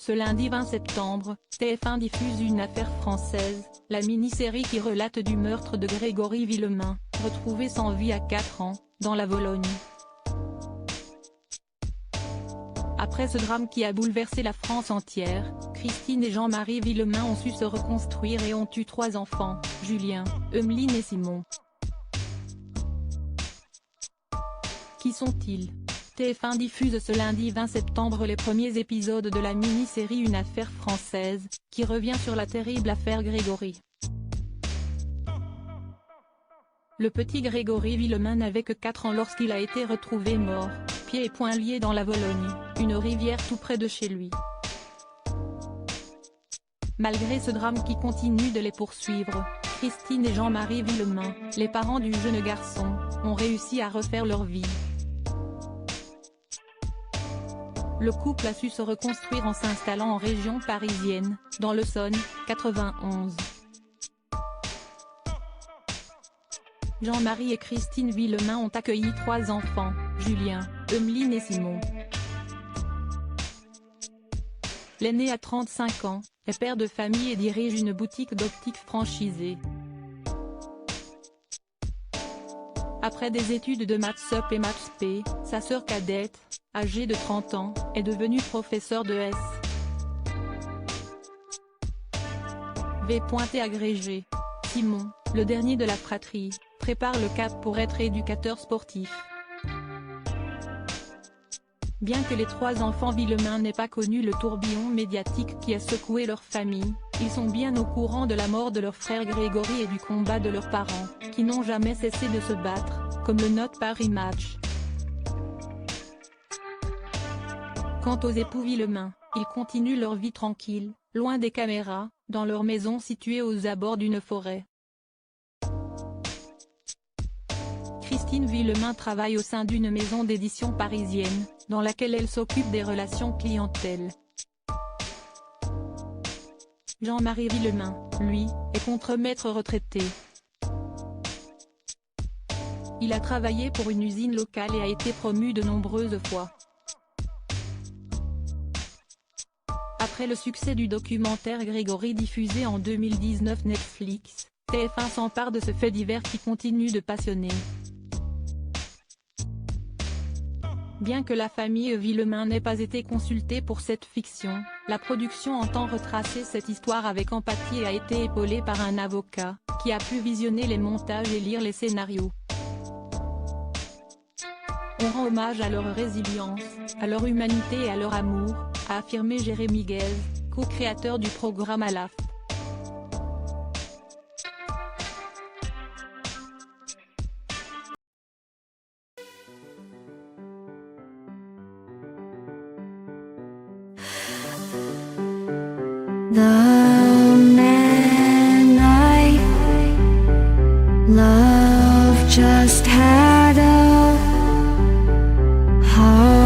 Ce lundi 20 septembre, TF1 diffuse Une affaire française, la mini-série qui relate du meurtre de Grégory Villemain, retrouvé sans vie à 4 ans, dans la Vologne. Après ce drame qui a bouleversé la France entière, Christine et Jean-Marie Villemain ont su se reconstruire et ont eu 3 enfants, Julien, Emeline et Simon. Qui sont-ils? TF1 diffuse ce lundi 20 septembre les premiers épisodes de la mini-série Une affaire française, qui revient sur la terrible affaire Grégory. Le petit Grégory Villemain n'avait que 4 ans lorsqu'il a été retrouvé mort, pieds et poings liés dans la Vologne, une rivière tout près de chez lui. Malgré ce drame qui continue de les poursuivre, Christine et Jean-Marie Villemain, les parents du jeune garçon, ont réussi à refaire leur vie. Le couple a su se reconstruire en s'installant en région parisienne, dans l'Essonne, 91. Jean-Marie et Christine Villemain ont accueilli 3 enfants, Julien, Emeline et Simon. L'aîné a 35 ans, est père de famille et dirige une boutique d'optique franchisée. Après des études de maths sup et maths spé, sa sœur cadette, âgée de 30 ans, est devenue professeure de S.V. agrégé. Simon, le dernier de la fratrie, prépare le cap pour être éducateur sportif. Bien que les 3 enfants Villemain n'aient pas connu le tourbillon médiatique qui a secoué leur famille, ils sont bien au courant de la mort de leur frère Grégory et du combat de leurs parents, qui n'ont jamais cessé de se battre, comme le note Paris Match. Quant aux époux Villemain, ils continuent leur vie tranquille, loin des caméras, dans leur maison située aux abords d'une forêt. Christine Villemain travaille au sein d'une maison d'édition parisienne, dans laquelle elle s'occupe des relations clientèle. Jean-Marie Villemain, lui, est contremaître retraité. Il a travaillé pour une usine locale et a été promu de nombreuses fois. Après le succès du documentaire Grégory diffusé en 2019 Netflix, TF1 s'empare de ce fait divers qui continue de passionner. Bien que la famille Villemain n'ait pas été consultée pour cette fiction, la production entend retracer cette histoire avec empathie et a été épaulée par un avocat, qui a pu visionner les montages et lire les scénarios. On rend hommage à leur résilience, à leur humanité et à leur amour, a affirmé Jérémy Guez, co-créateur du programme ALAF. The man I love just had a heart